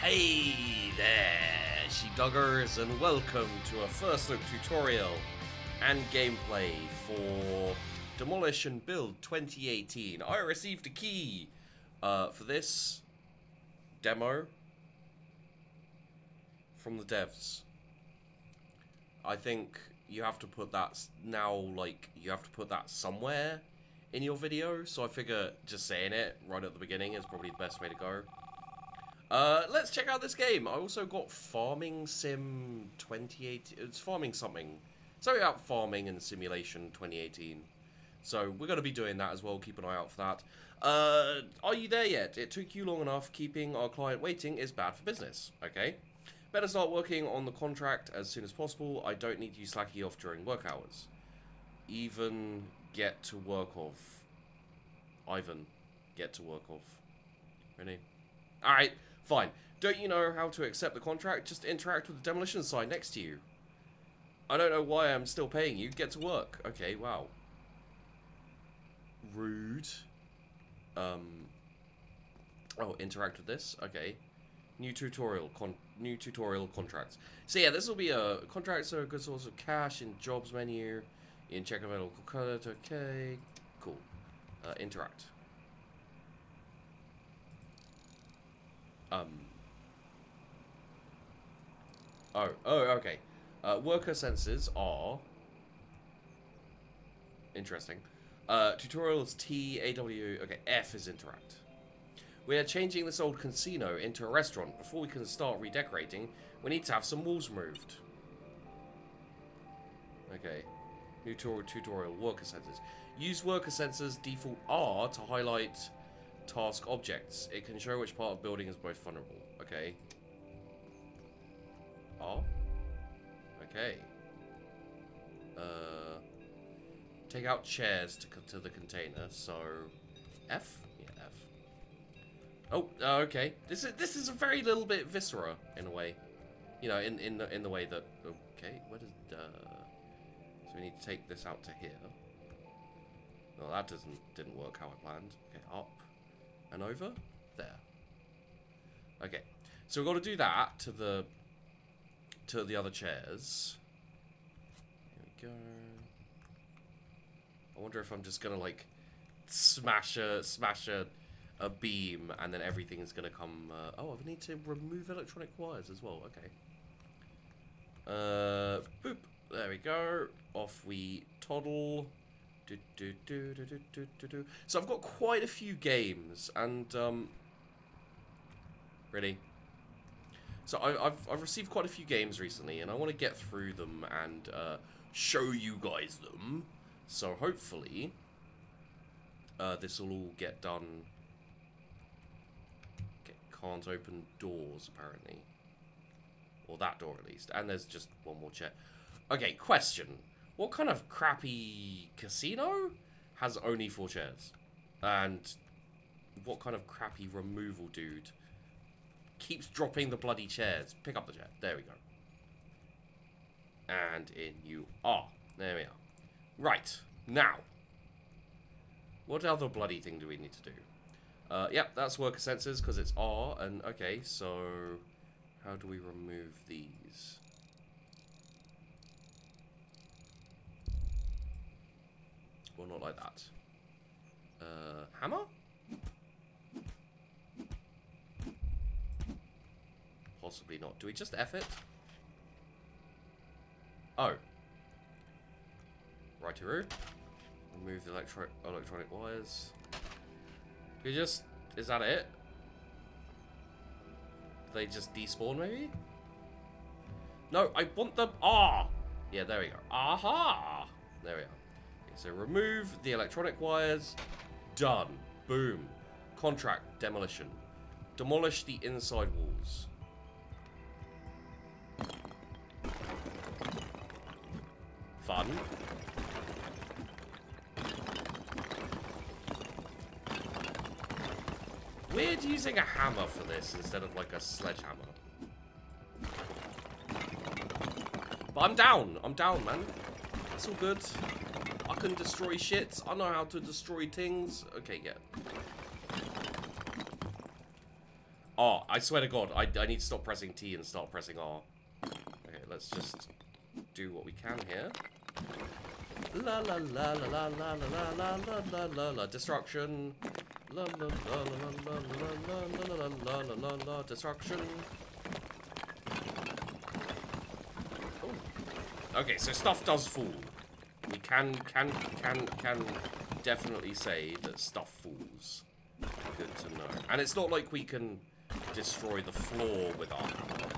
Hey there, sheepdoggers, and welcome to a first look tutorial and gameplay for Demolish and Build 2018. I received a key for this demo from the devs. I think you have to put that now, like, you have to put that somewhere in your video, so I figure just saying it right at the beginning is probably the best way to go. Let's check out this game. I also got Farming Sim 2018. It's farming something. Something about farming and simulation 2018. So we're going to be doing that as well. Keep an eye out for that. Are you there yet? It took you long enough. Keeping our client waiting is bad for business. Okay. Better start working on the contract as soon as possible. I don't need you slacking off during work hours. Even get to work off. Ivan, get to work off. Really? Alright, fine. Don't you know how to accept the contract? Just interact with the demolition sign next to you. I don't know why I'm still paying you. Get to work. Okay, wow. Rude. Oh, interact with this? Okay. New tutorial contracts. So yeah, this will be a contracts are a good source of cash in jobs menu. In check available credit. Okay, cool. Interact. Oh, okay. Worker senses are interesting. Tutorials T, A, W. Okay, F is interact. We are changing this old casino into a restaurant. Before we can start redecorating, we need to have some walls moved. Okay. New tutorial, worker sensors. Use worker sensors default R to highlight task objects. It can show which part of building is most vulnerable. Okay. R? Okay. Take out chairs to the container, so F? Yeah, F. Oh, okay. This is a very little bit viscera in a way. You know, in the way that, okay, where does so we need to take this out to here. Well, that didn't work how I planned. Okay, up and over there. Okay, so we've got to do that to the other chairs. Here we go. I wonder if I'm just gonna like smash a beam and then everything is gonna come. Oh, I need to remove electronic wires as well. Okay. Boop. There we go. Off we toddle. So I've got quite a few games, and really. So I've received quite a few games recently, and I want to get through them and show you guys them. So hopefully, this will all get done. Can't open doors apparently, or that door at least. And there's just one more chair. Okay, question. What kind of crappy casino has only 4 chairs? And what kind of crappy removal dude keeps dropping the bloody chairs? Pick up the chair. There we go. And in you are. There we are. Right. Now. What other bloody thing do we need to do? Yep, that's worker sensors because it's R. And, okay, so how do we remove these? Well, not like that. Hammer? Possibly not. Do we just F it? Oh. Righty-roo. Remove the electronic wires. Do we just... Is that it? Do they just despawn, maybe? No, I want them... Ah! Yeah, there we go. Aha! There we are. So remove the electronic wires. Done. Boom. Contract demolition. Demolish the inside walls. Fun. Weird using a hammer for this instead of like a sledgehammer. But I'm down. I'm down, man. It's all good. I can destroy shit. I know how to destroy things. Okay, yeah. Oh, I swear to God, I need to stop pressing T and start pressing R. Okay, let's just do what we can here. La la la la la la la la la la la la destruction. La la la la la la la la la la la destruction. Okay, so stuff does fall. We can definitely say that stuff falls. Good to know. And it's not like we can destroy the floor with our hammer.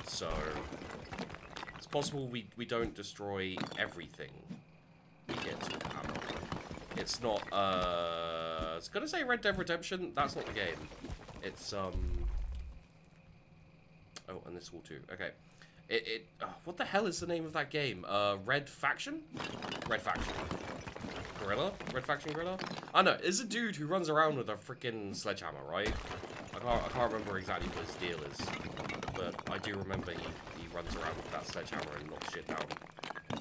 So it's possible we don't destroy everything we get to the hammer. It's not I was gonna say Red Dead Redemption, that's not the game. It's oh, and this wall too. Okay. What the hell is the name of that game? Red Faction? Red Faction. Gorilla? Red Faction Gorilla? I know, it's a dude who runs around with a freaking sledgehammer, right? I can't remember exactly what his deal is. But I do remember he runs around with that sledgehammer and knocks shit down.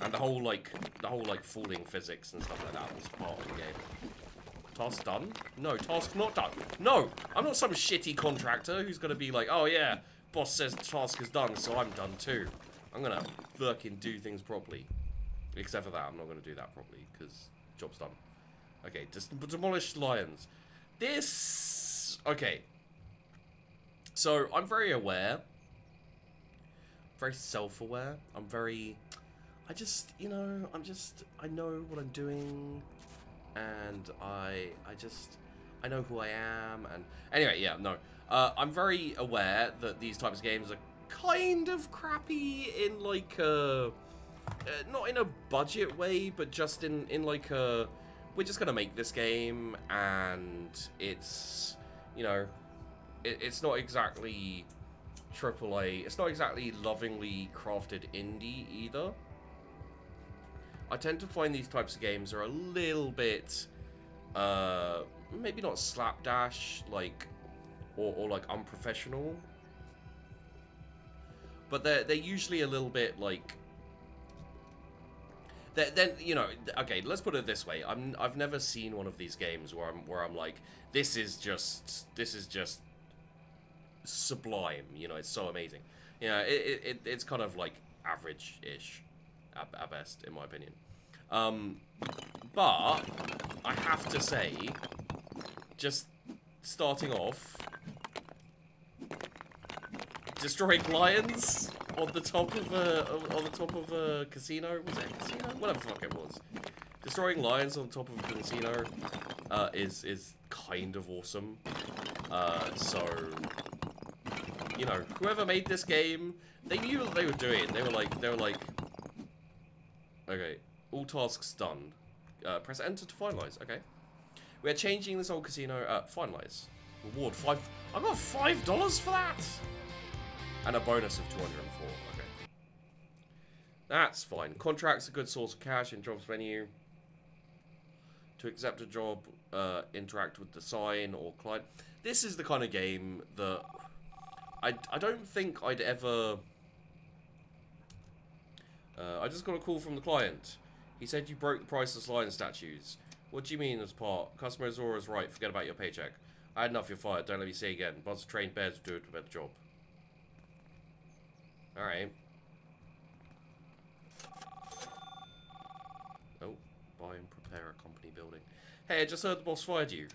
And the whole falling physics and stuff like that was part of the game. Task done? No, task not done. No! I'm not some shitty contractor who's gonna be like, oh yeah, boss says the task is done, so I'm done too. I'm gonna fucking do things properly. Except for that, I'm not gonna do that properly, because job's done. Okay, just demolish lions. This... Okay. So, I'm very aware. Very self-aware. I'm very... I just, you know, I know what I'm doing. And I know who I am. And anyway, yeah, no. I'm very aware that these types of games are kind of crappy in like a... not in a budget way, but just in like a... We're just gonna make this game, and it's, you know, it's not exactly AAA. It's not exactly lovingly crafted indie either. I tend to find these types of games are a little bit, maybe not slapdash, like, or like unprofessional, but they're usually a little bit like. Then you know, okay, let's put it this way. I've never seen one of these games where I'm like, this is just sublime. You know, it's so amazing. You know, it's kind of like average-ish at best, in my opinion. But I have to say, just starting off, destroying lions on the top of a casino. Was it a casino? Whatever the fuck it was. Destroying lions on top of a casino is kind of awesome. So, you know, whoever made this game, they knew what they were doing. They were like, okay, all tasks done. Press enter to finalize. Okay, we are changing this old casino. Finalize. Reward 5. I got $5 for that. And a bonus of 204. Okay. That's fine. Contract's a good source of cash in jobs menu. To accept a job, interact with the sign or client. This is the kind of game that I don't think I'd ever... I just got a call from the client. He said you broke the priceless lion statues. What do you mean as part? Customer Zora is right. Forget about your paycheck. I had enough, you're fired. Don't let me say again. Bunch of trained bears will do a better job. Alright. Oh, buy and prepare a company building. Hey, I just heard the boss fired you.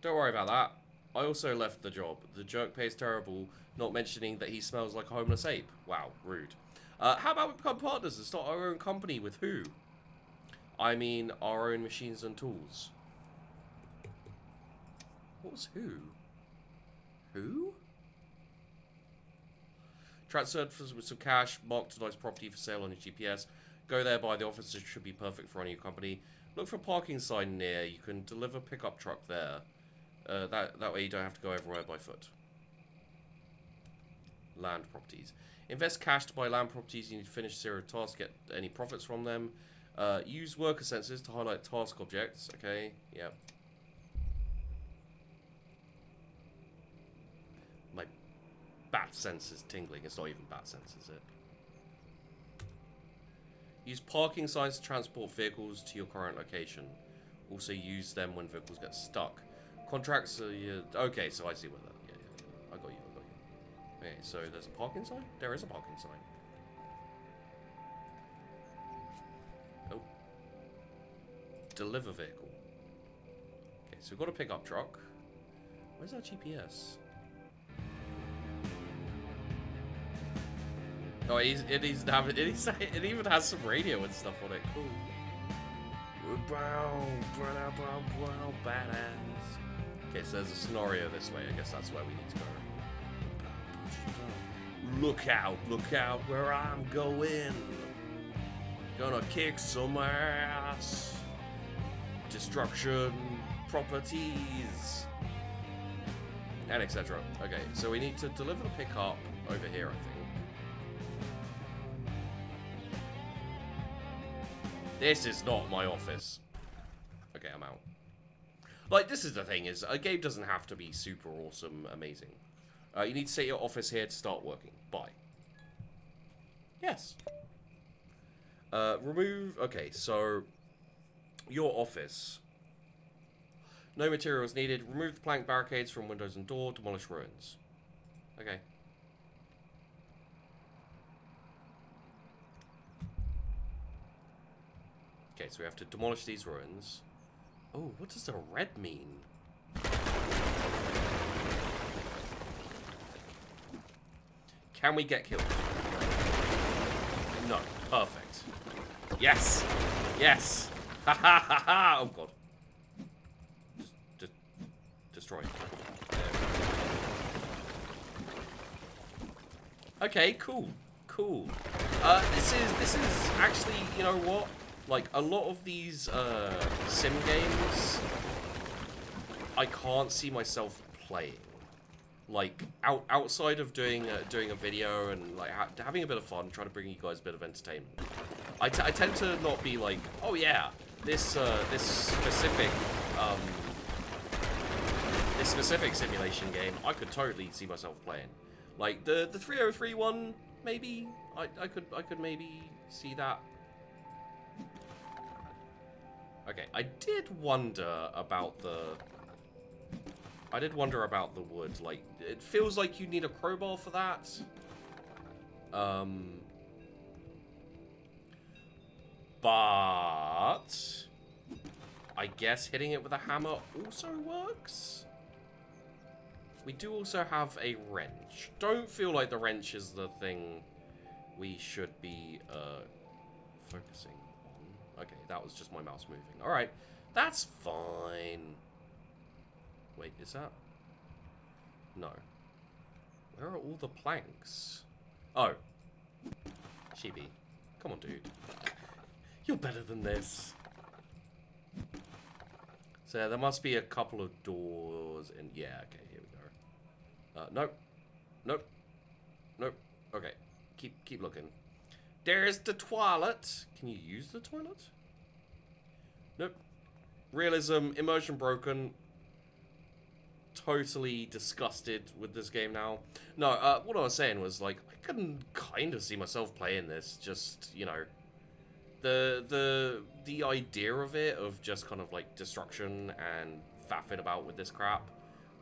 Don't worry about that. I also left the job. The jerk pays terrible, not mentioning that he smells like a homeless ape. Wow, rude. How about we become partners and start our own company with who? I mean, our own machines and tools. What was who? Who? Transferred with some cash, marked a nice property for sale on your GPS. Go there, buy the office, it should be perfect for running your company. Look for a parking sign near. You can deliver pickup truck there. That way you don't have to go everywhere by foot. Land properties. Invest cash to buy land properties. You need to finish zero tasks, get any profits from them. Use worker sensors to highlight task objects. Okay, yeah. My bat sense is tingling. It's not even bat sense, is it? Use parking signs to transport vehicles to your current location. Also use them when vehicles get stuck. Contracts, okay, so I see what that, yeah. I got you. Okay, so there's a parking sign? There is a parking sign. Oh. Deliver vehicle. Okay, so we've got a pickup truck. Where's our GPS? Oh, it even has some radio and stuff on it. Cool. Badass. Okay, so there's a scenario this way. I guess that's where we need to go. Look out where I'm going. Gonna kick some ass. Destruction, properties, and etc. Okay, so we need to deliver the pickup over here, I think. This is not my office. Okay, I'm out. Like, this is the thing, is a game doesn't have to be super awesome, amazing. You need to set your office here to start working. Bye. Yes. Remove... Okay, so... Your office. No materials needed. Remove the plank barricades from windows and door. Demolish ruins. Okay. Okay, so we have to demolish these ruins. Oh, what does the red mean? Can we get killed? No. Perfect. Yes! Yes! Ha ha ha ha! Oh god. Just destroy it. Okay, cool. Cool. This is actually, you know what? Like, a lot of these sim games, I can't see myself playing. Like, outside of doing a video and like having a bit of fun, trying to bring you guys a bit of entertainment. I tend to not be like, oh yeah, this specific simulation game, I could totally see myself playing. Like the 303 one, maybe I could maybe see that. Okay, I did wonder about the wood. Like, it feels like you need a crowbar for that. But I guess hitting it with a hammer also works. We do also have a wrench. Don't feel like the wrench is the thing we should be focusing on. Okay, that was just my mouse moving. Alright, that's fine. Wait, is that? No. Where are all the planks? Oh. Chibi. Come on, dude. You're better than this. So there must be a couple of doors and yeah, okay, here we go. Nope. Nope. Nope. Okay. Keep looking. There's the toilet. Can you use the toilet? Nope. Realism, immersion broken. Totally disgusted with this game now. No, what I was saying was, like, I can kind of see myself playing this. Just, you know, the idea of it, of just kind of like destruction and faffing about with this crap.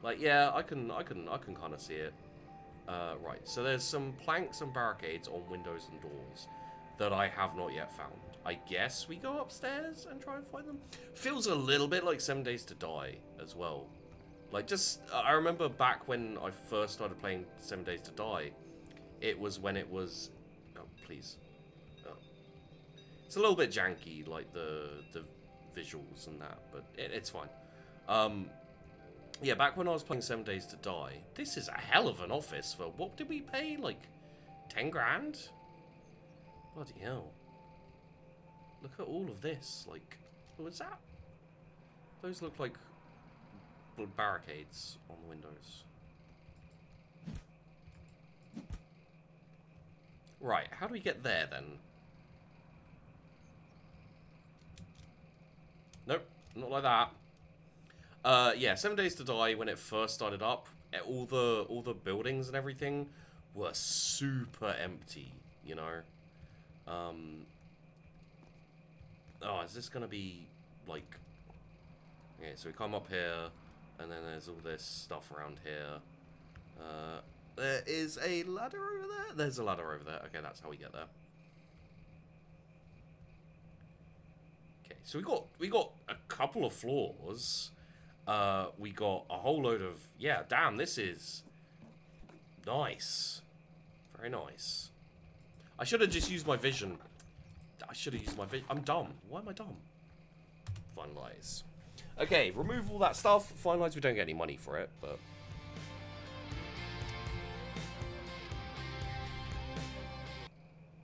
Like, yeah, I can kind of see it. Right, so there's some planks and barricades on windows and doors that I have not yet found. I guess we go upstairs and try and find them. Feels a little bit like 7 Days to Die as well. Like, just, I remember back when I first started playing 7 Days to Die, it was when it was, oh, please. Oh. It's a little bit janky, like the visuals and that, but it's fine. Yeah, back when I was playing 7 Days to Die, this is a hell of an office for, what did we pay, like, 10 grand? Bloody hell. Look at all of this, like, what was that? Those look like barricades on the windows. Right, how do we get there then? Nope, not like that. Yeah, 7 Days to Die, when it first started up, all the buildings and everything were super empty, you know? Oh, is this gonna be, like... Okay, so we come up here, And then there's all this stuff around here. There is a ladder over there. There's a ladder over there. Okay, that's how we get there. Okay, so we got a couple of floors. We got a whole load of... Yeah, damn, this is nice. Very nice. I should have just used my vision. I should have used my vision. I'm dumb. Why am I dumb? Finalize. Okay, remove all that stuff. Finalize, we don't get any money for it, but...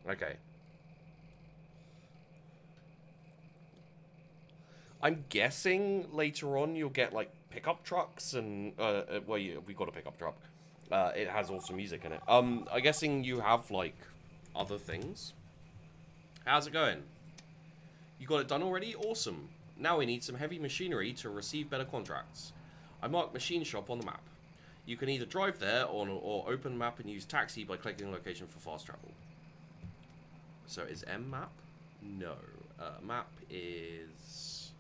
Okay. I'm guessing later on you'll get, like, pickup trucks and... well, we got a pickup truck. It has awesome music in it. I'm guessing you have, like, other things. How's it going? You got it done already? Awesome. Now we need some heavy machinery to receive better contracts. I marked machine shop on the map. You can either drive there or open map and use taxi by clicking location for fast travel. So is M map? No. Map is...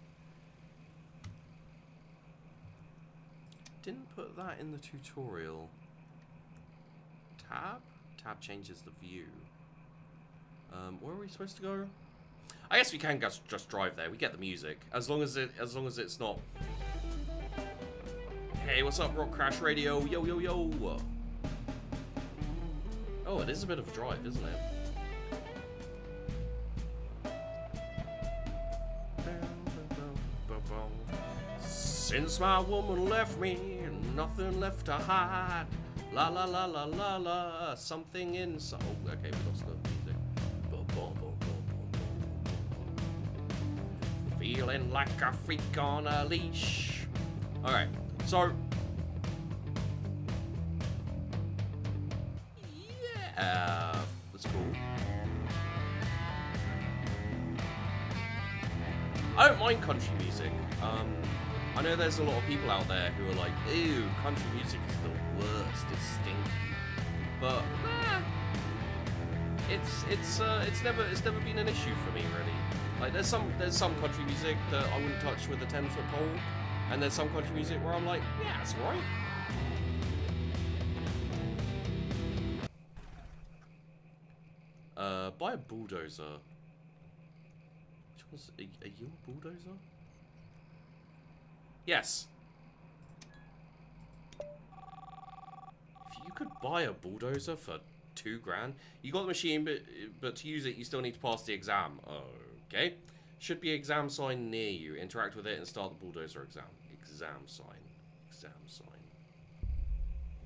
Didn't put that in the tutorial. Tab? Tab changes the view. Where are we supposed to go? I guess we can just drive there. We get the music as long as it's not. Hey, what's up, Rock Crash Radio? Yo yo yo. Oh, it is a bit of a drive, isn't it? Since my woman left me, nothing left to hide. La la la la la la. Something inside. Oh, okay, we lost the music. Feeling like a freak on a leash. Alright, so... Yeah, that's cool. I don't mind country music. I know there's a lot of people out there who are like, ew, country music is the worst, it's stinky. But, nah, it's never been an issue for me, really. Like, there's some country music that I wouldn't touch with a 10-foot pole, and there's some country music where I'm like, yeah, it's alright. Buy a bulldozer. Which one's, are you a bulldozer? Yes. If you could buy a bulldozer for $2 grand, you got the machine, but to use it, you still need to pass the exam. Okay. Should be exam sign near you. Interact with it and start the bulldozer exam. Exam sign. Exam sign.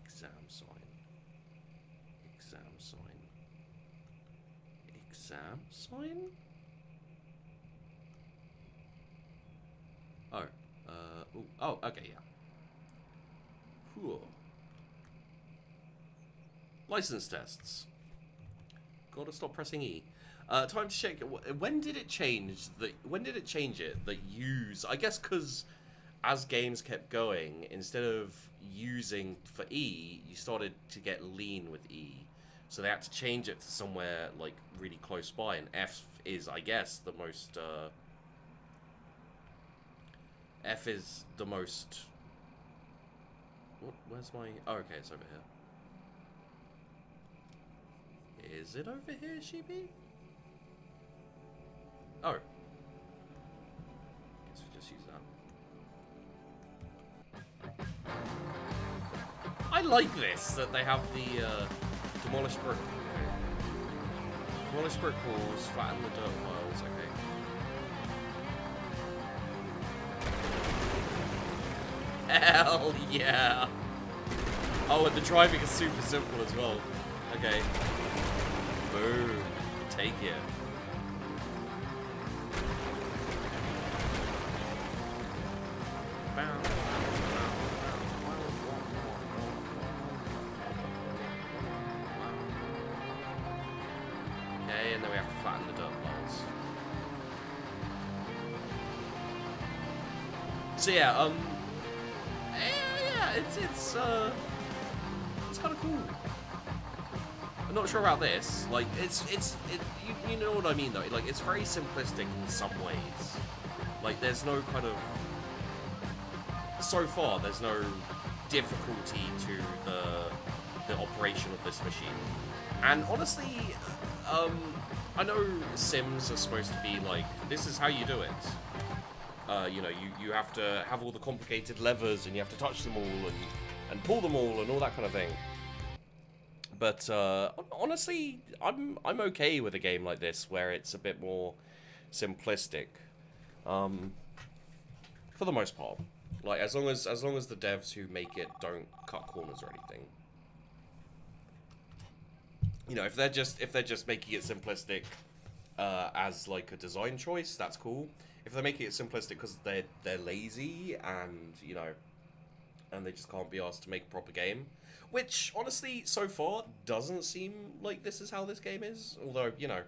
Exam sign. Exam sign. Exam sign? Oh. Ooh. Oh, okay, yeah. Cool. License tests. Gotta stop pressing E. Time to check. When did it change? When did it change it? That use. I guess because as games kept going, instead of using for E, you started to get lean with E. So they had to change it to somewhere like really close by. And F is, I guess, the most. F is the most. What? Where's my? Oh, okay, it's over here. Is it over here, Sheepy? Oh. Guess we just use that. I like this, that they have the demolished brick. Demolished brick walls, flatten the dirt piles, okay. Hell yeah! Oh, and the driving is super simple as well. Okay. Boom. Take it. Okay, and then we have to flatten the dirt piles. So yeah, yeah, it's kind of cool. I'm not sure about this. Like, you know what I mean though. Like, it's very simplistic in some ways. Like, there's no kind of. so far, there's no difficulty to the operation of this machine. And honestly, I know Sims are supposed to be like, this is how you do it. You know, you have to have all the complicated levers, and you have to touch them all, and pull them all, and all that kind of thing. But honestly, I'm okay with a game like this, where it's a bit more simplistic. For the most part. Like, as long as the devs who make it don't cut corners or anything. You know, if they're just making it simplistic as like a design choice, that's cool. If they're making it simplistic because they're lazy and, you know, and they just can't be asked to make a proper game, which honestly so far doesn't seem like this is how this game is. Although, you know,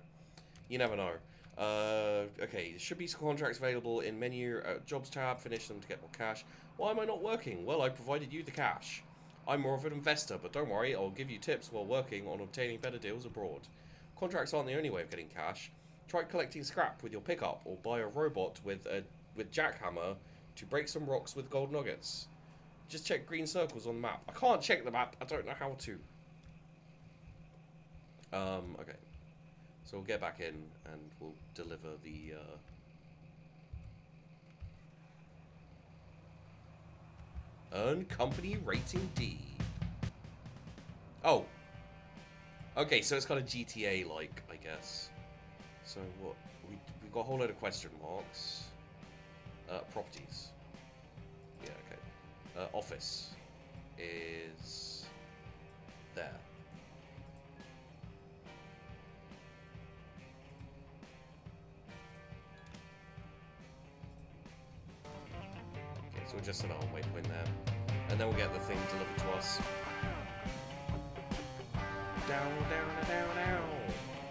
you never know. Okay, there should be some contracts available in menu, jobs tab, finish them to get more cash. Why am I not working? Well, I provided you the cash. I'm more of an investor, but don't worry, I'll give you tips while working on obtaining better deals abroad. Contracts aren't the only way of getting cash. Try collecting scrap with your pickup, or buy a robot with jackhammer to break some rocks with gold nuggets. Just check green circles on the map. I can't check the map, I don't know how to. Okay. So we'll get back in and we'll deliver the earn company rating D. Oh. Okay, so it's kind of GTA like, I guess. So what we've got a whole load of question marks. Properties. Yeah, okay. Office is there. So we'll just set our waypoint there, and then we'll get the thing delivered to us. Down, down, down, down.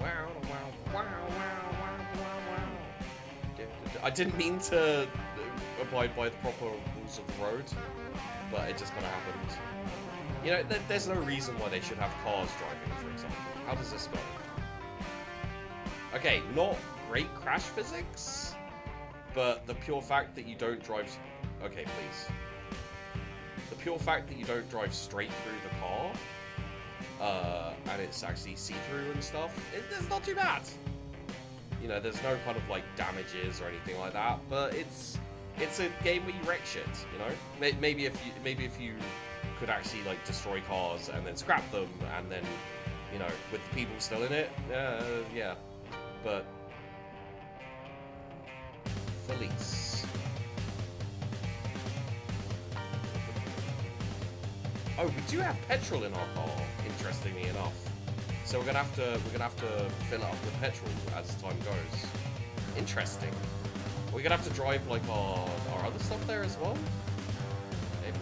Wow, wow, wow, wow, wow, wow. I didn't mean to abide by the proper rules of the road, but it just kind of happened. You know, there's no reason why they should have cars driving, for example. How does this go? Okay, not great crash physics, but the pure fact that you don't drive... Okay, please. The pure fact that you don't drive straight through the car, and it's actually see-through and stuff, it's not too bad. You know, there's no kind of, like, damages or anything like that, but it's a game where you wreck shit, you know? Maybe if you could actually, like, destroy cars and then scrap them, and then, you know, with the people still in it, yeah. But... Felice. Oh, we do have petrol in our car, interestingly enough. So we're gonna have to fill it up with petrol as time goes. Interesting. We're gonna have to drive like our other stuff there as well. Maybe.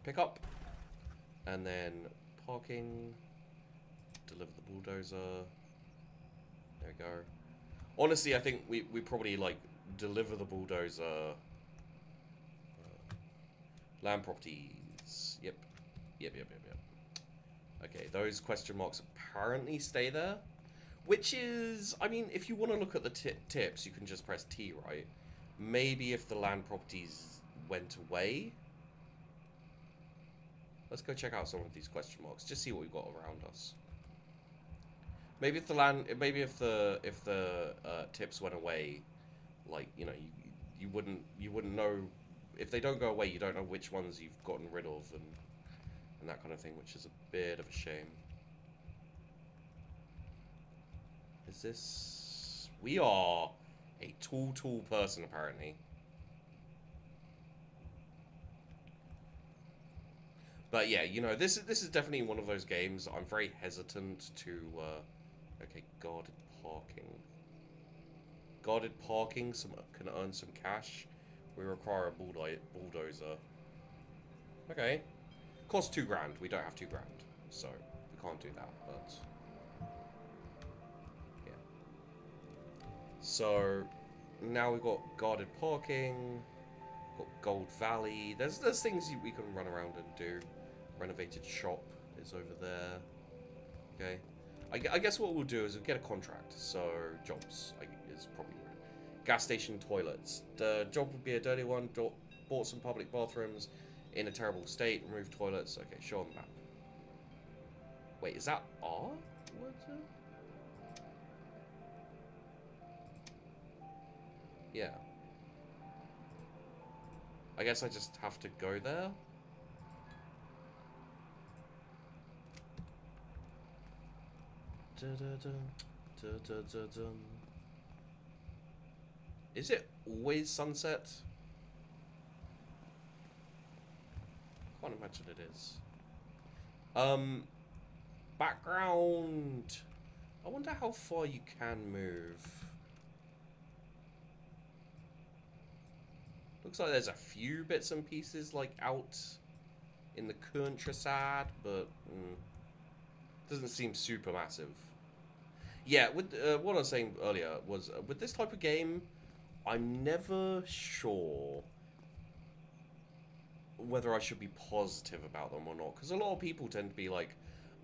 Pick up, and then parking. Deliver the bulldozer. There we go. Honestly, I think we probably like deliver the bulldozer. Land properties. Yep. Okay, those question marks apparently stay there. Which is, I mean, if you want to look at the tips, you can just press T, right? Maybe if the land properties went away. Let's go check out some of these question marks. Just see what we've got around us. Maybe if the tips went away, like, you know, you wouldn't know. If they don't go away, you don't know which ones you've gotten rid of and that kind of thing, which is a bit of a shame. Is this... We are a tall person, apparently. But yeah, you know, this is definitely one of those games I'm very hesitant to... Okay, guarded parking. Guarded parking can earn some cash. We require a bulldozer. Okay. Costs $2 grand. We don't have $2 grand, so we can't do that, but... Yeah. So, now we've got guarded parking, got Gold Valley. There's things we can run around and do. Renovated shop is over there. Okay. I guess what we'll do is we'll get a contract. So, jobs is probably gas station toilets. The job would be a dirty one. Bought some public bathrooms in a terrible state. Remove toilets. Okay, show on the map. Wait, is that R? Yeah. I guess I just have to go there. Is it always sunset? I can't imagine it is. Background. I wonder how far you can move. Looks like there's a few bits and pieces like out in the countryside, but doesn't seem super massive. Yeah, with what I was saying earlier was with this type of game, I'm never sure whether I should be positive about them or not, because a lot of people tend to be like,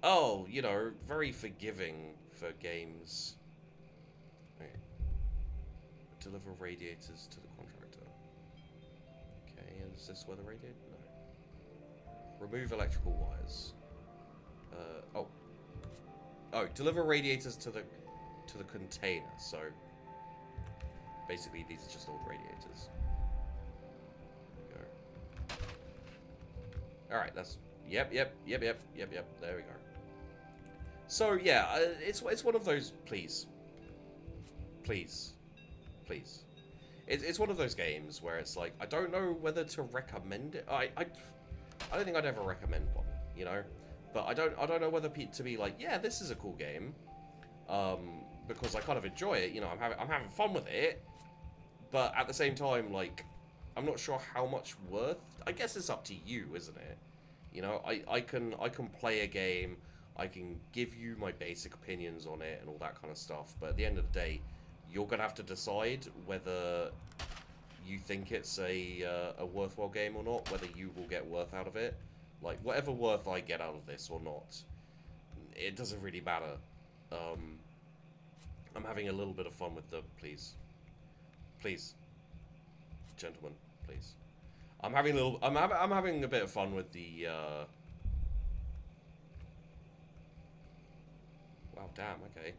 oh, you know, very forgiving for games. Okay. Deliver radiators to the contractor. Okay, is this where the radiator? No. Remove electrical wires. Oh, deliver radiators to the container. So basically, these are just old radiators. There we go. All right, that's yep. There we go. So yeah, it's one of those. Please. It's one of those games where it's like I don't know whether to recommend it. I don't think I'd ever recommend one. You know. But I don't know whether to be like, yeah, this is a cool game, because I kind of enjoy it. You know, I'm having fun with it, but at the same time, like, I'm not sure how much worth. I guess it's up to you, isn't it? You know, I can play a game, I can give you my basic opinions on it and all that kind of stuff. But at the end of the day, you're gonna have to decide whether you think it's a worthwhile game or not, whether you will get worth out of it. Like, whatever worth I get out of this or not, it doesn't really matter. I'm having a little bit of fun with the... Please. Gentlemen, please. I'm having a bit of fun with the, Wow, damn, okay.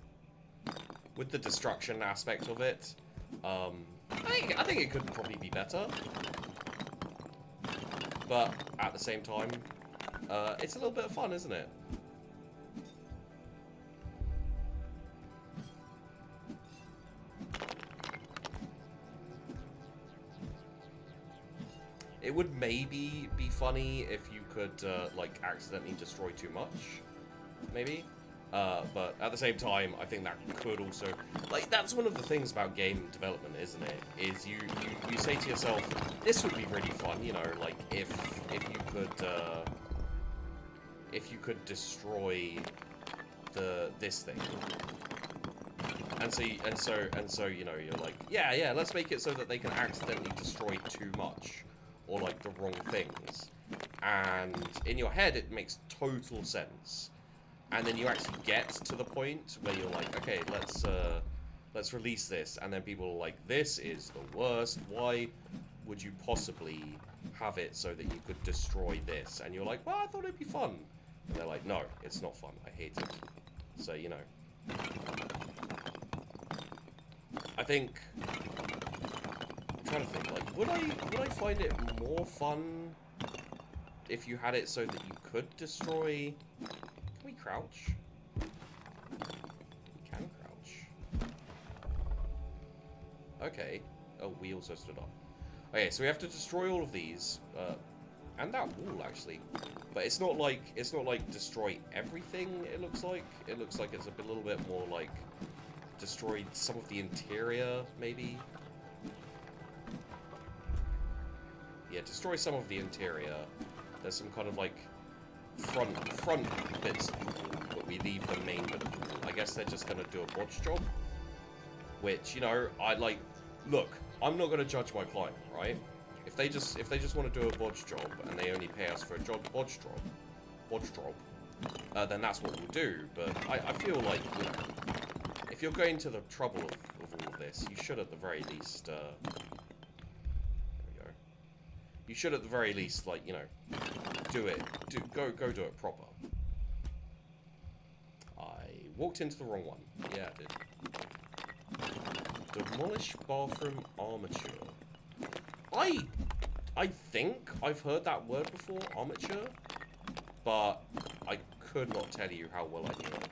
With the destruction aspect of it. I think it could probably be better. But at the same time, it's a little bit of fun, isn't it? It would maybe be funny if you could, like, accidentally destroy too much. Maybe. But at the same time, I think that could also... Like, that's one of the things about game development, isn't it? Is you say to yourself, this would be really fun, you know, like, if you could destroy this thing. And so, you know, you're like, yeah, let's make it so that they can accidentally destroy too much. Or, like, the wrong things. And in your head, it makes total sense. And then you actually get to the point where you're like, okay, let's release this. And then people are like, this is the worst. Why would you possibly have it so that you could destroy this? And you're like, well, I thought it'd be fun. And they're like, no, it's not fun. I hate it. So, you know. I think... I'm trying to think, like, would I find it more fun if you had it so that you could destroy... Can we crouch? We can crouch. Okay. Oh, we also stood up. Okay, so we have to destroy all of these, and that wall actually. But it's not like destroy everything. It looks like it's a little bit more like destroy some of the interior, maybe. Yeah, destroy some of the interior. There's some kind of like front bits of the wall, but we leave the main bit of the wall. I guess they're just gonna do a bodge job. Which, you know, I like. Look, I'm not gonna judge my client, right? If they just want to do a bodge job and they only pay us for a bodge job, then that's what we'll do. But I feel like, you know, if you're going to the trouble of all of this, you should at the very least, there we go. You should at the very least, like, you know, do it, go do it proper. I walked into the wrong one. Yeah, I did. Demolish bathroom armature. I think I've heard that word before, armature, but I could not tell you how well I knew it.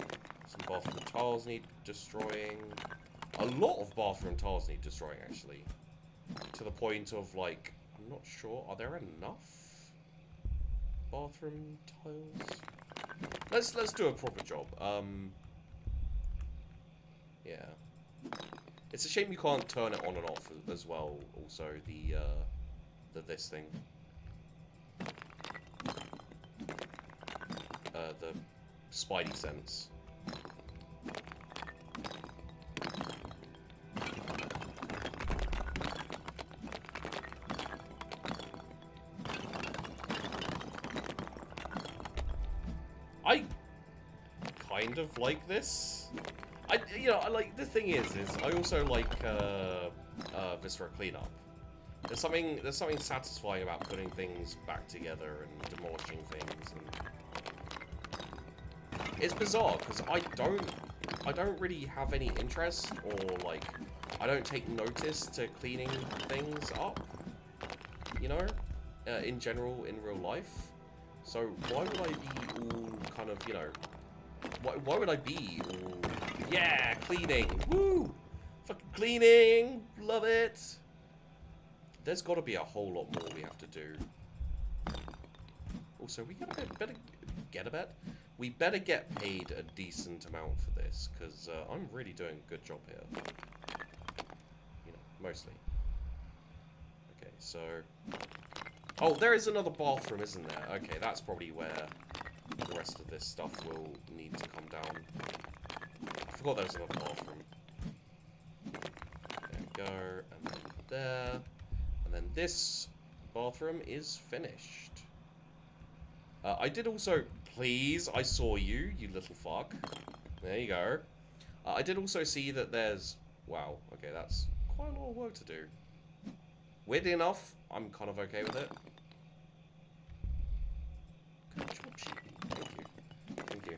Okay. Some bathroom tiles need destroying. A lot of bathroom tiles need destroying, actually. To the point of, like, I'm not sure, are there enough bathroom tiles? Let's do a proper job. Yeah. It's a shame you can't turn it on and off as well, also, the this thing. The Spidey sense. I kind of like this. You know, I like, the thing is I also like Viscera cleanup. There's something satisfying about putting things back together and demolishing things, and it's bizarre because I don't really have any interest, or like I don't take notice to cleaning things up, you know, in general in real life. So why would I be all kind of, you know, why would I be all, yeah, cleaning, woo, fucking cleaning, love it. There's got to be a whole lot more we have to do. Also, we better get paid a decent amount for this, because I'm really doing a good job here. You know, mostly. Okay, so... Oh, there is another bathroom, isn't there? Okay, that's probably where the rest of this stuff will need to come down. I forgot there was another bathroom. There we go, and then there. And then this bathroom is finished. I did also... Please, I saw you, you little fuck. There you go. I did also see that there's... Wow, okay, that's quite a lot of work to do. Weirdly enough, I'm kind of okay with it. Good job, Sheepy. Thank you. Thank you.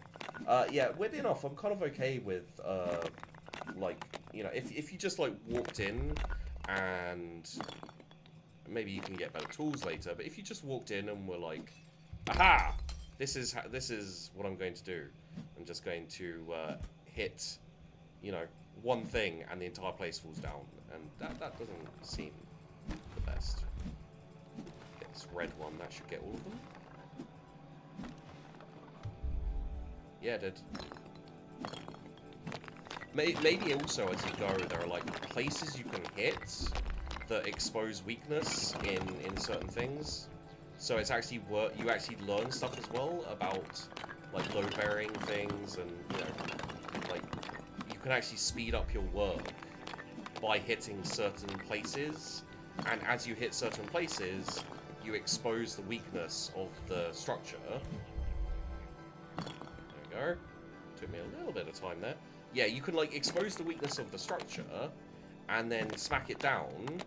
Yeah, weirdly enough, I'm kind of okay with, like, you know, if you just, like, walked in and... Maybe you can get better tools later, but if you just walked in and were like, aha! This is what I'm going to do. I'm just going to hit, you know, one thing and the entire place falls down. And that doesn't seem the best. Get this red one, that should get all of them. Yeah, it did. Maybe also as you go, there are like places you can hit that expose weakness in certain things. So it's actually you actually learn stuff as well about like load bearing things, and you know, like you can actually speed up your work by hitting certain places, and as you hit certain places, you expose the weakness of the structure. There we go. Took me a little bit of time there. Yeah, you can like expose the weakness of the structure and then smack it down.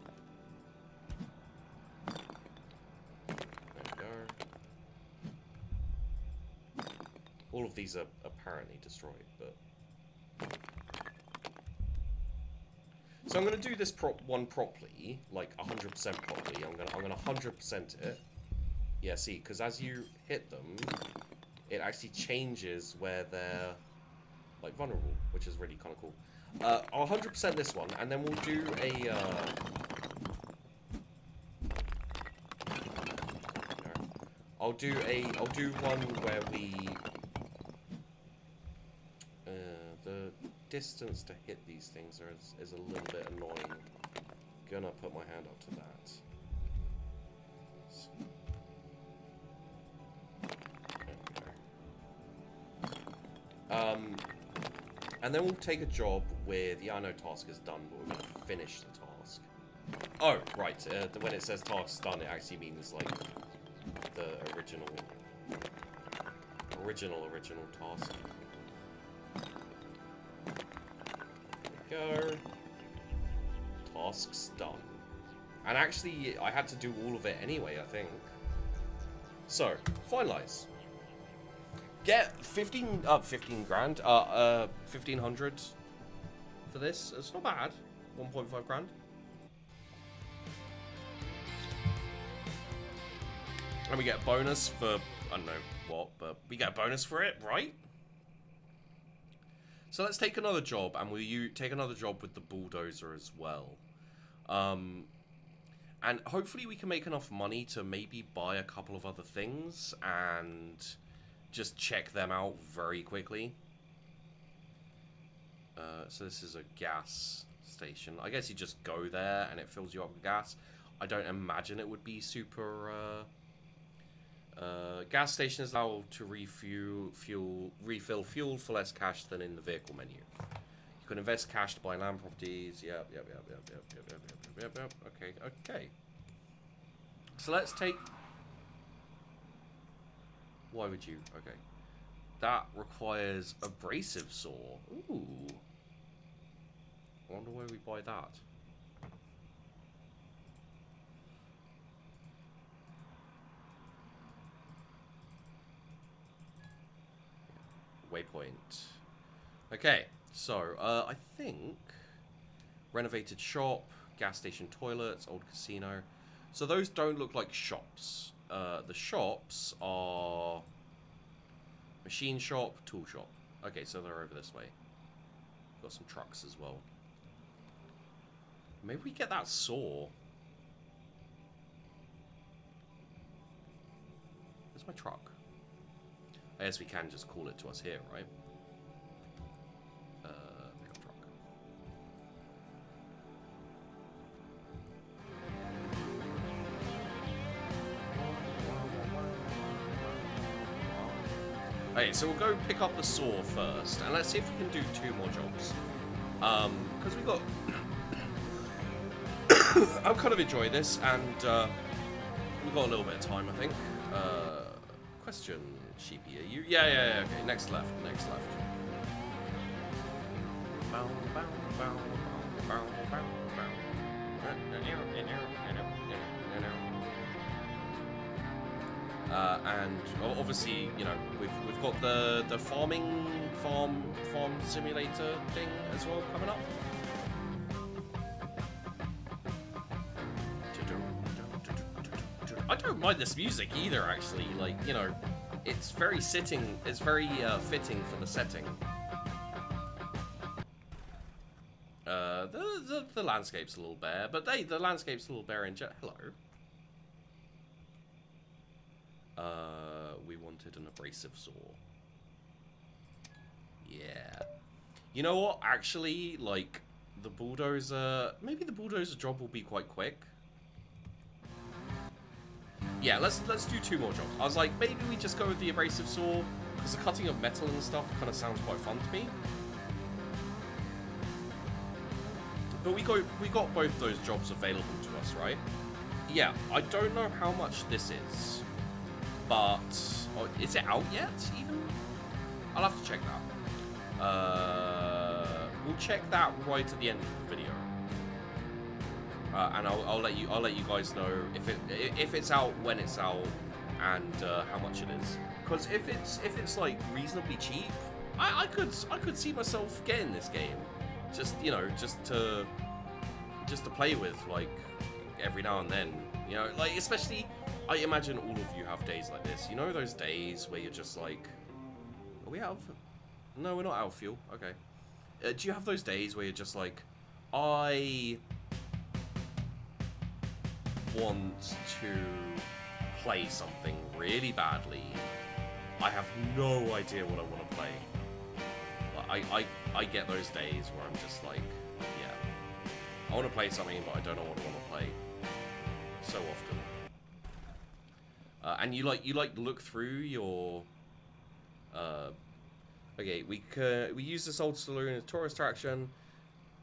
All of these are apparently destroyed, but... So I'm going to do this one properly, like 100% properly. I'm gonna 100% it. Yeah, see, because as you hit them, it actually changes where they're, like, vulnerable, which is really kind of cool. I'll 100% this one, and then we'll do a... I'll do one where we... the distance to hit these things is a little bit annoying. Gonna put my hand up to that. And then we'll take a job where the I know task is done, but we're gonna finish the task. Oh, right. When it says task done, it actually means like the original task. go. Tasks done. And actually, I had to do all of it anyway, I think. So, finalize. Get 15 grand, 1500 for this. It's not bad. 1.5 grand. And we get a bonus for, I don't know what, but we get a bonus for it, right? So let's take another job, and we'll take another job with the bulldozer as well. And hopefully we can make enough money to maybe buy a couple of other things and just check them out very quickly. So this is a gas station. I guess you just go there and it fills you up with gas. I don't imagine it would be super... gas stations allow to refill fuel for less cash than in the vehicle menu. You can invest cash to buy land properties. Yep. Okay. So let's take... Why would you? Okay. That requires abrasive saw. Ooh. I wonder where we buy that. Waypoint. Okay, so I think renovated shop, gas station toilets, old casino. So those don't look like shops. The shops are machine shop, tool shop. Okay, so they're over this way. Got some trucks as well. Maybe we get that saw. Where's my truck? I guess we can just call it to us here, right? Pickup truck. Okay, so we'll go pick up the saw first, and let's see if we can do 2 more jobs. Because we got... I'm kind of enjoying this, and we've got a little bit of time, I think. Question, Sheepy, are you? Yeah, okay, next left. And obviously, you know, we've got the farm simulator thing as well coming up. I don't mind this music either, actually. Like, you know, it's very fitting for the setting. The landscape's a little bare, but the landscape's a little bare in general. Hello. We wanted an abrasive saw. Yeah. You know what? Actually, like, the bulldozer... Maybe the bulldozer job will be quite quick. Yeah, let's do 2 more jobs. I was like, maybe we just go with the abrasive saw, because the cutting of metal and stuff kind of sounds quite fun to me. But we got both those jobs available to us, right? Yeah, I don't know how much this is, but is it out yet? Even I'll have to check that. We'll check that right at the end of the video. And I'll let you guys know if it's out, when it's out, and how much it is. Because if it's like reasonably cheap, I could see myself getting this game, just you know, just to play with, like, every now and then, you know, like, especially I imagine all of you have days like this. You know, those days where you're just like, are we out of? No, we're not out of fuel. Okay. Do you have those days where you're just like, I want to play something really badly. I have no idea what I want to play. I get those days where I'm just like, yeah, I want to play something, but I don't know what I want to play. So often. And you look through your. Okay, we use this old saloon as a tourist attraction.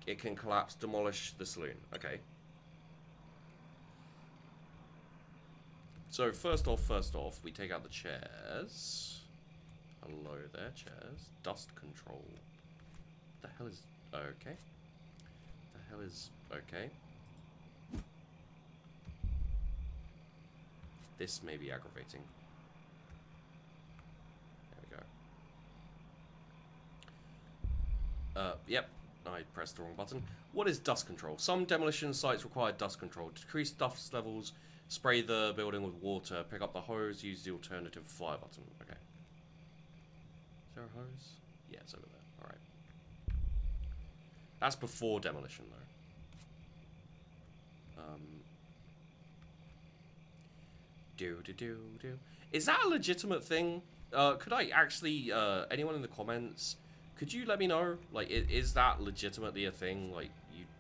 It can collapse, demolish the saloon. Okay. So first off, we take out the chairs. Hello there, chairs. Dust control. What the hell is... Okay. hell is... Okay. This may be aggravating. There we go. Yep. I pressed the wrong button. What is dust control? Some demolition sites require dust control. To decrease dust levels, spray the building with water. Pick up the hose, use the alternative fire button. Okay. Is there a hose? Yeah, it's over there. Alright. That's before demolition, though. Is that a legitimate thing? Could I actually, anyone in the comments, could you let me know? Like, is that legitimately a thing? Like,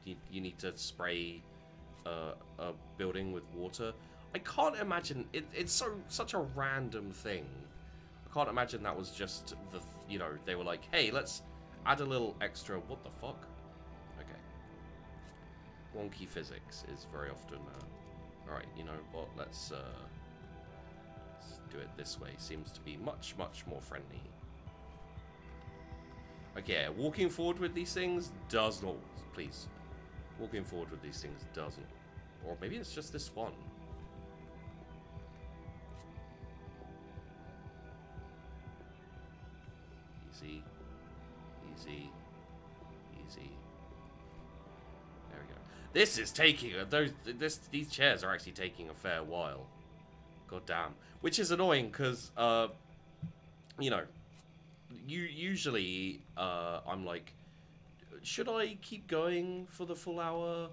you need to spray a building with water? I can't imagine, it's such a random thing. I can't imagine that was just the, you know, they were like, hey, let's add a little extra, what the fuck? Okay. Wonky physics is very often, alright, you know what, let's do it this way. Seems to be much, much more friendly. Okay, walking forward with these things does not... Please. Walking forward with these things doesn't. Or maybe it's just this one. Easy. Easy. Easy. There we go. This is taking... These chairs are actually taking a fair while. God damn. Which is annoying, because, you know, usually, I'm like, should I keep going for the full hour,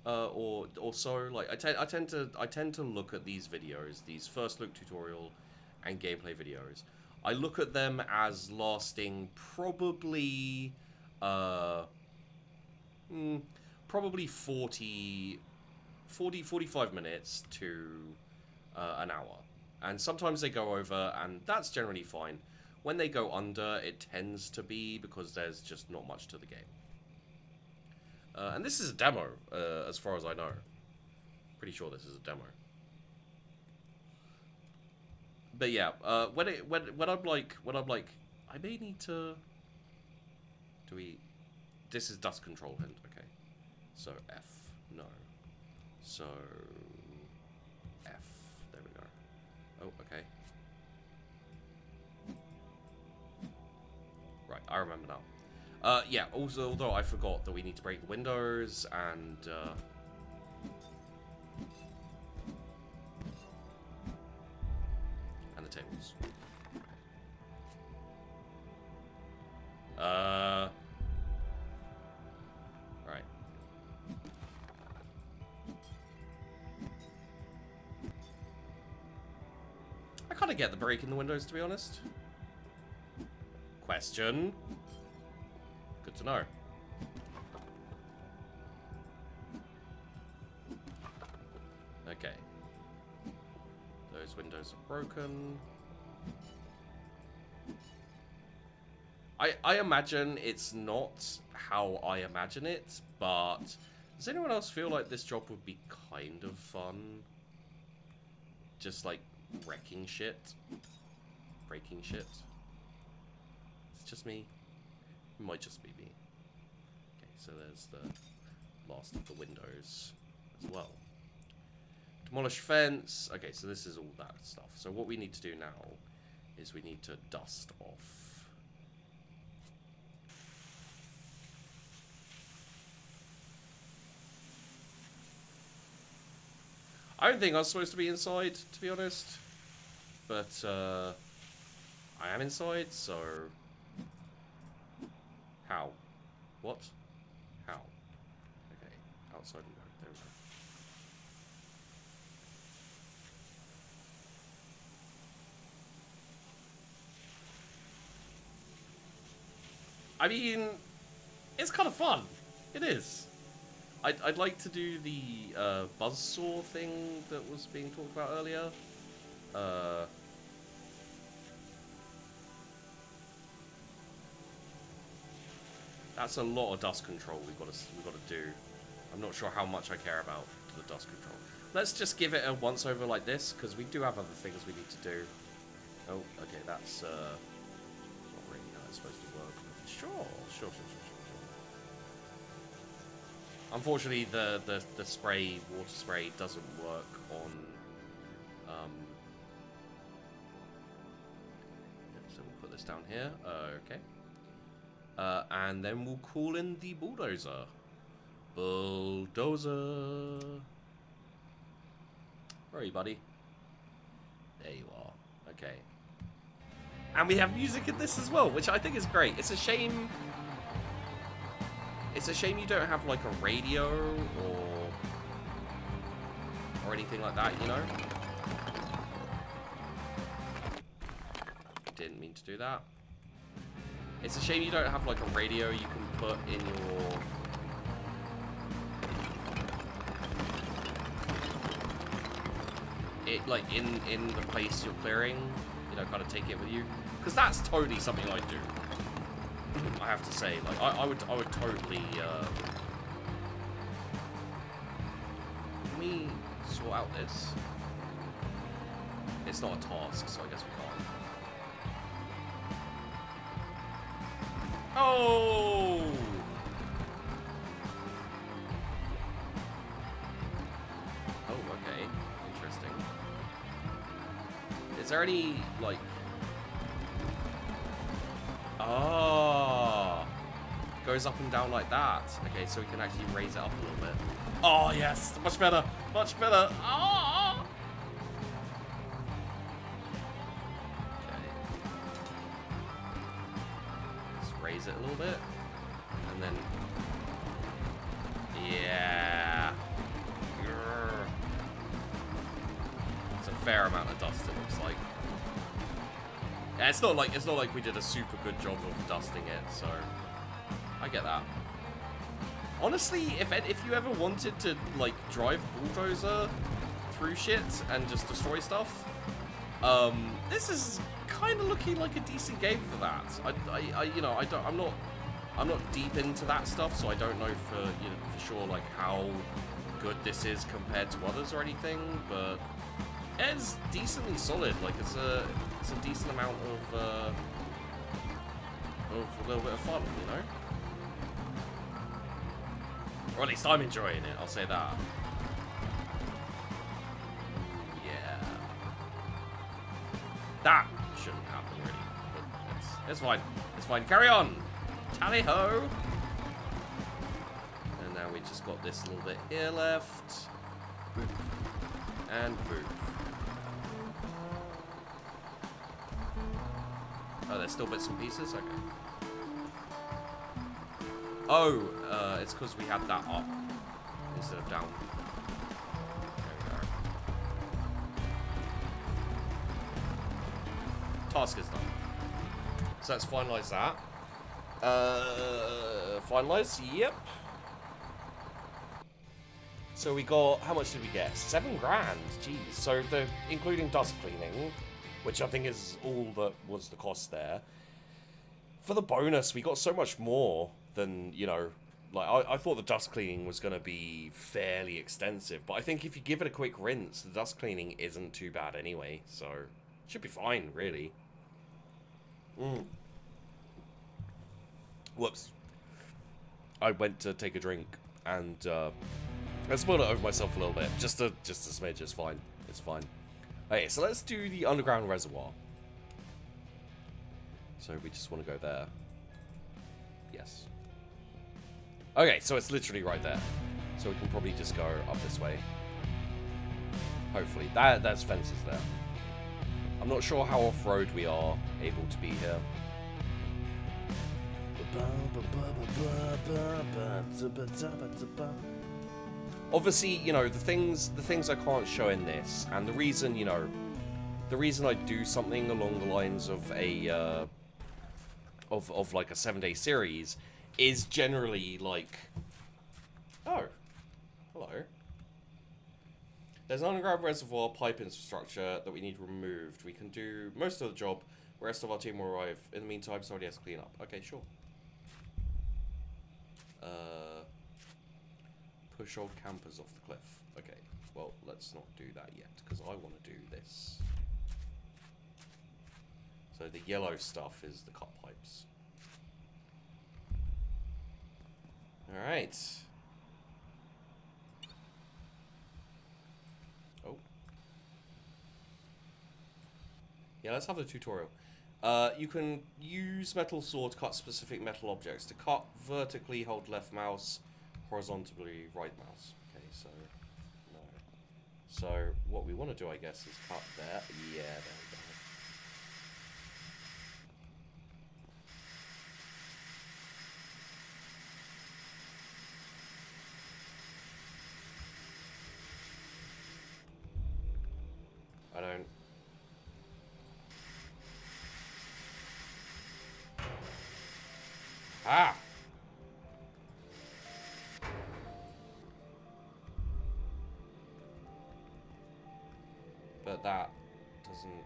or so? Like, I tend to look at these videos, these first look tutorial and gameplay videos. I look at them as lasting probably, probably 45 minutes to an hour. And sometimes they go over, and that's generally fine. When they go under, it tends to be because there's just not much to the game. And this is a demo, as far as I know. Pretty sure this is a demo. But yeah, when I'm like, I may need to. Do we? This is dust control hint. Okay, so F, no, so F. There we go. Oh, okay. Right, I remember now. Yeah, also, although I forgot that we need to break the windows and, the tables. Right. I kind of get the break in the windows, to be honest. Question. Good to know. Okay. Those windows are broken. I imagine it's not how I imagine it, but does anyone else feel like this job would be kind of fun? Just like wrecking shit? Breaking shit? It's just me? It might just be me. Okay, so there's the last of the windows as well. Demolish fence. Okay, so this is all that stuff. So what we need to do now is we need to dust off. I don't think I was supposed to be inside, to be honest. But, I am inside, so... How? What? How? Okay, outside we go. There we go. I mean, it's kind of fun. It is. I'd like to do the buzzsaw thing that was being talked about earlier. That's a lot of dust control we've got to do. I'm not sure how much I care about the dust control. Let's just give it a once over like this, because we do have other things we need to do. Oh, okay, that's not really how it's supposed to work. Sure. Unfortunately, the spray, water spray, doesn't work on. So we'll put this down here. Okay. And then we'll call in the bulldozer. Bulldozer. Where are you, buddy? There you are. Okay. And we have music in this as well, which I think is great. It's a shame. It's a shame you don't have like a radio or anything like that, you know? Didn't mean to do that. It's a shame you don't have like a radio you can put in your... like in the place you're clearing, you know, kind of take it with you, because that's totally something I do. I have to say, like I would totally. Can we sort out this? It's not a task, so I guess we can't. Oh. Oh, okay. Interesting. Is there any, like... Oh! Goes up and down like that. Okay, so we can actually raise it up a little bit. Oh, yes! Much better! Much better! Oh! Okay. Let's raise it a little bit. And then... Yeah! It's a fair amount of dust, it looks like. Yeah, it's not like we did a super good job of dusting it, so I get that. Honestly, if you ever wanted to like drive bulldozer through shit and just destroy stuff, this is kind of looking like a decent game for that. I'm not deep into that stuff, so I don't know for sure like how good this is compared to others or anything, but it's decently solid. Like it's a decent amount of a little bit of fun, you know. Or at least I'm enjoying it. I'll say that. Yeah. That shouldn't happen really, but it's fine. It's fine. Carry on. Tally ho. And now we just got this little bit here left. Boop. And boop. Oh, there's still bits and pieces? Okay. Oh, it's because we had that up instead of down. There we go. Task is done. So let's finalize that. Finalize? Yep. So we got, how much did we get? 7 grand. Jeez. So including dust cleaning, which I think is all that was the cost there. For the bonus, we got so much more than, you know, like, I thought the dust cleaning was going to be fairly extensive, but I think if you give it a quick rinse, the dust cleaning isn't too bad anyway, so it should be fine, really. Whoops. I went to take a drink, and I spoiled it over myself a little bit. Just a smidge, it's fine. It's fine. Okay, so let's do the underground reservoir. So we just want to go there. Yes. Okay, so it's literally right there. So we can probably just go up this way. Hopefully. There's fences there. I'm not sure how off-road we are able to be here. Obviously, you know, the things I can't show in this, and the reason, you know, the reason I do something along the lines of a of like a 7-day series is generally like, oh, hello. There's an underground reservoir pipe infrastructure that we need removed. We can do most of the job. The rest of our team will arrive. In the meantime, somebody has to clean up. Okay, sure. Push old campers off the cliff. Okay, well, let's not do that yet, because I want to do this. So the yellow stuff is the cut pipes. Alright. Yeah, let's have the tutorial. You can use metal sword to cut specific metal objects. To cut vertically, hold left mouse, horizontally, right mouse. Okay, so no. So what we want to do, I guess, is cut there. Yeah, there we go. I don't. Ah! But that doesn't...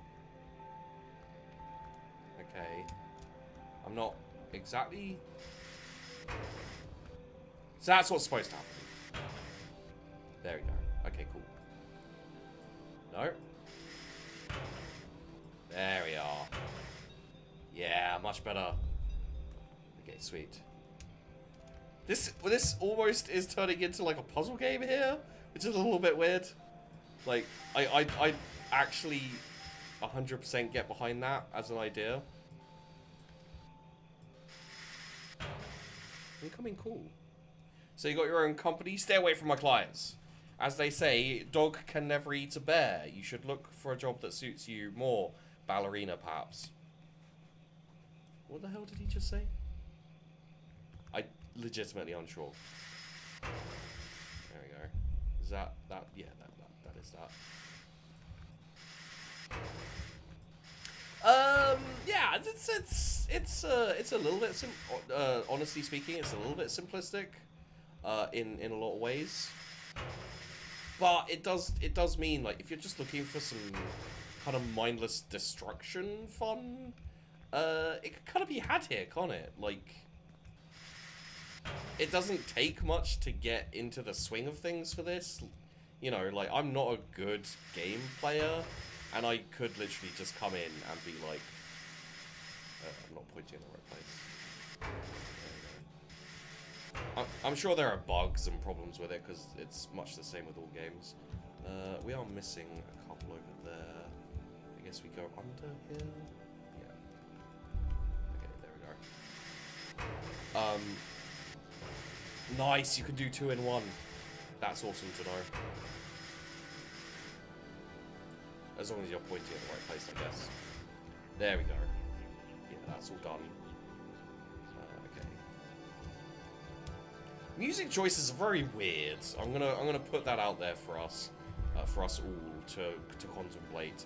Okay. I'm not exactly... So that's what's supposed to happen. There we go. Okay, cool. No. There we are. Yeah, much better. Okay, sweet. This almost is turning into like a puzzle game here, which is a little bit weird. Like, I actually 100% get behind that as an idea. Incoming call. So you got your own company. Stay away from my clients. As they say, dog can never eat a bear. You should look for a job that suits you more. Ballerina, perhaps. What the hell did he just say? I legitimately unsure. There we go. Is that? Yeah, that is that. Yeah, it's a little bit honestly speaking, it's a little bit simplistic, in a lot of ways. But it does mean, like, if you're just looking for some kind of mindless destruction fun, it can kind of be had here, can't it? Like, it doesn't take much to get into the swing of things for this. You know, like, I'm not a good game player, and I could literally just come in and be like, I'm not pointing in the right place. There we go. I'm sure there are bugs and problems with it, because it's much the same with all games. We are missing a couple over there. I guess we go under here. Yeah. Okay, there we go. Nice, you can do 2 in 1. That's awesome to know. As long as you're pointing in the right place, I guess. There we go. Yeah, that's all done. Okay. Music choices are very weird. I'm gonna put that out there for us all to contemplate.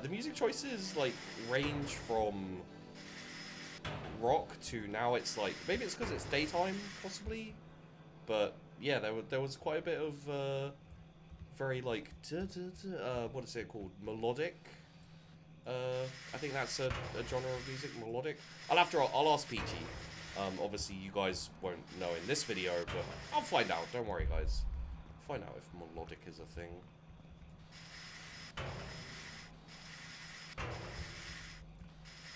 The music choices like range from rock to now it's like, maybe it's because it's daytime, possibly, but yeah, there was quite a bit of very like what is it called, melodic. I think that's a genre of music, melodic. I'll ask PG. Obviously you guys won't know in this video, but I'll find out. Don't worry, guys. I'll find out if melodic is a thing.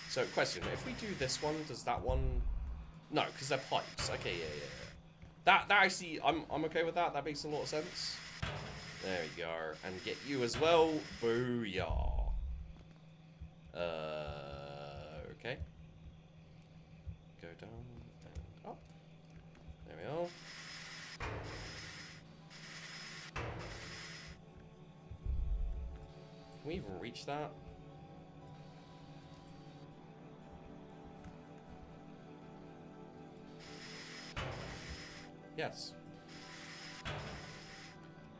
So, question, if we do this one, does that one... No, because they're pipes. Okay, yeah. That actually, I'm okay with that. That makes a lot of sense. There we go. And get you as well. Booyah. Okay. Go down and up. There we are. Can we even reach that? Yes.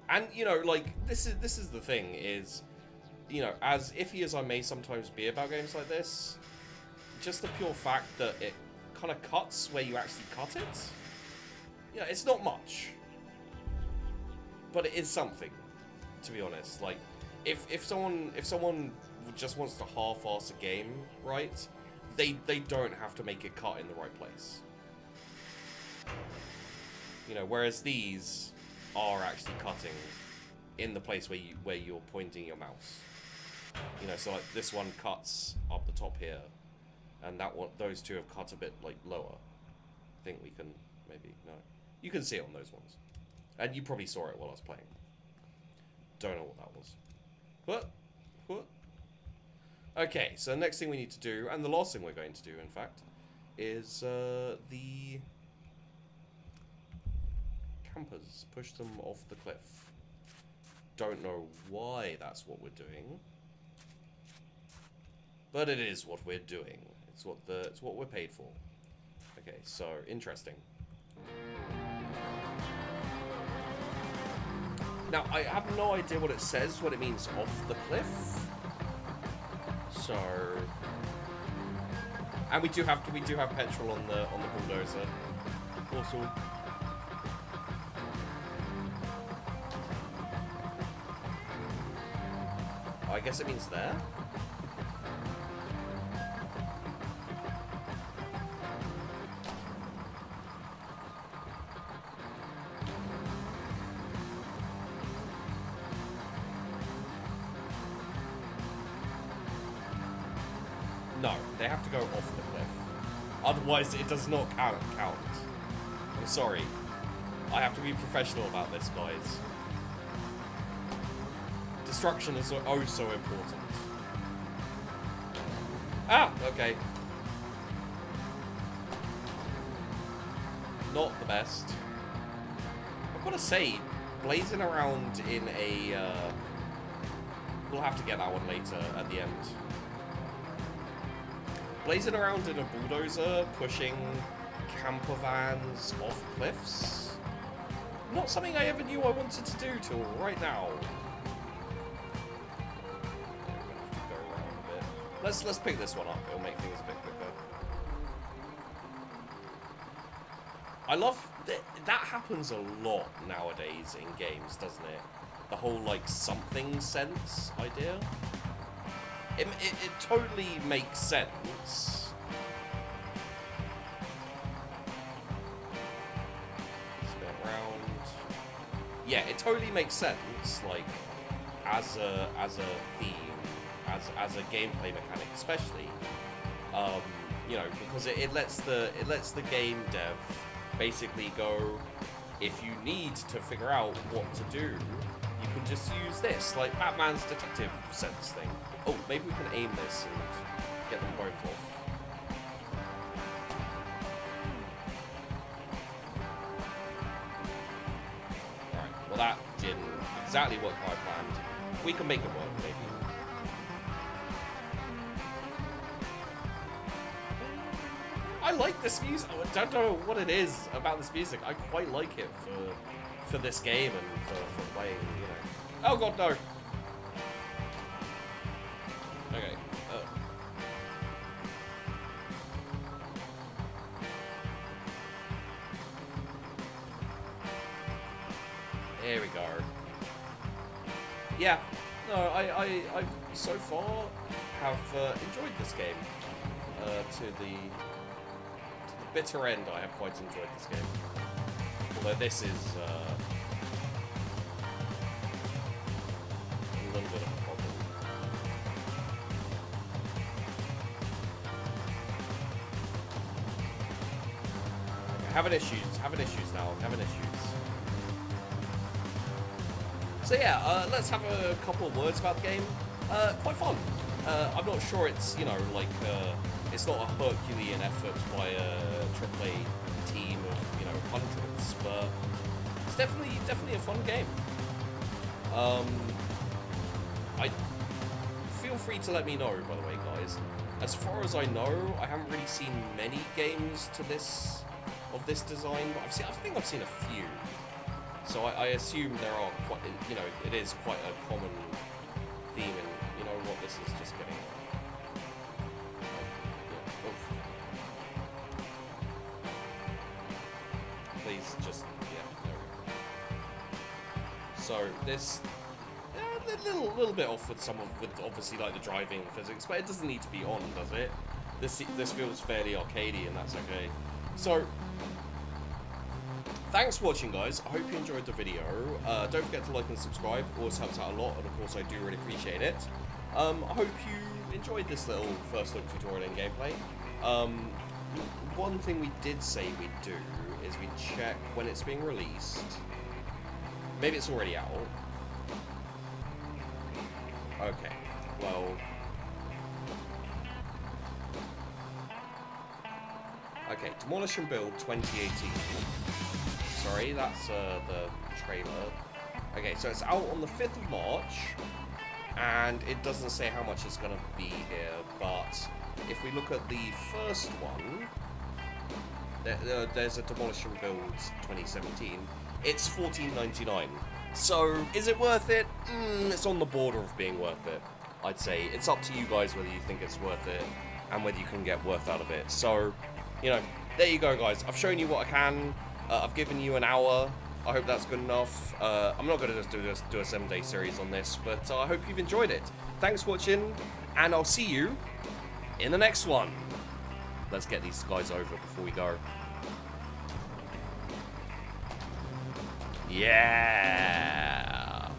And, you know, like, this is the thing, is, you know, as iffy as I may sometimes be about games like this, just the pure fact that it kind of cuts where you actually cut it, you know, it's not much. But it is something, to be honest. Like, if someone just wants to half-ass a game, right, they don't have to make it cut in the right place. You know, whereas these are actually cutting in the place where you're pointing your mouse. You know, so like this one cuts up the top here, and that one, those two have cut a bit like lower. I think we can maybe no. You can see it on those ones, and you probably saw it while I was playing. Don't know what that was. What? Okay, so the next thing we need to do, and the last thing we're going to do, in fact, is the campers. Push them off the cliff. Don't know why that's what we're doing, but it is what we're doing. It's what we're paid for. Okay, so interesting. Now I have no idea what it says when it means off the cliff. So, and we do have petrol on the bulldozer. Awesome. I guess it means there. No, they have to go off the cliff. Otherwise, it does not count. I'm sorry. I have to be professional about this, guys. Destruction is oh so important. Ah, okay. Not the best. I've got to say, blazing around in a... we'll have to get that one later at the end. Blazing around in a bulldozer, pushing camper vans off cliffs. Not something I ever knew I wanted to do till right now. Go around a bit. Let's pick this one up. It'll make things a bit quicker. I love that happens a lot nowadays in games, doesn't it? The whole like something sense idea. It totally makes sense. Spin around. Yeah, it totally makes sense. Like as a theme, as a gameplay mechanic, especially. You know, because it lets the game dev basically go. If you need to figure out what to do, you can just use this, like Batman's detective sense thing. Oh, maybe we can aim this and get them both off. Alright, well that didn't exactly work how I planned. We can make it work, maybe. I like this music. I don't know what it is about this music. I quite like it for this game and for playing, you know. Oh god, no! Okay. There we go. Yeah. No, I so far have enjoyed this game. To the bitter end, I have quite enjoyed this game. Although this is a little bit of a problem. Having issues now, having issues. So yeah, let's have a couple of words about the game. Quite fun. I'm not sure it's, you know, like, it's not a Herculean effort by a AAA team of, you know, hundreds, but it's definitely a fun game. I feel free to let me know, by the way, guys. As far as I know, I haven't really seen many games to this of this design, but I think I've seen a few. So I assume there are quite, you know, it is quite a common theme, and you know what, this is just getting. Please just, yeah, there we go. So this, a little bit off with with obviously like the driving physics, but it doesn't need to be on, does it? This feels fairly arcadey, and that's okay. So thanks for watching, guys. I hope you enjoyed the video. Don't forget to like and subscribe. It always helps out a lot, and of course I do really appreciate it. I hope you enjoyed this little first look tutorial and gameplay. One thing we did say we'd do is we'd check when it's being released. Maybe it's already out. Okay, well, Okay, Demolish and Build 2018. Sorry, that's the trailer. Okay, so it's out on the 5th of March, and it doesn't say how much it's going to be here, but if we look at the first one, there's a Demolish and Build 2017. It's $14.99. So, is it worth it? It's on the border of being worth it, I'd say. It's up to you guys whether you think it's worth it, and whether you can get worth out of it. So, you know, there you go, guys. I've shown you what I can. I've given you an hour. I hope that's good enough. I'm not going to just do a 7-day series on this, but I hope you've enjoyed it. Thanks for watching, and I'll see you in the next one. Let's get these guys over before we go. Yeah!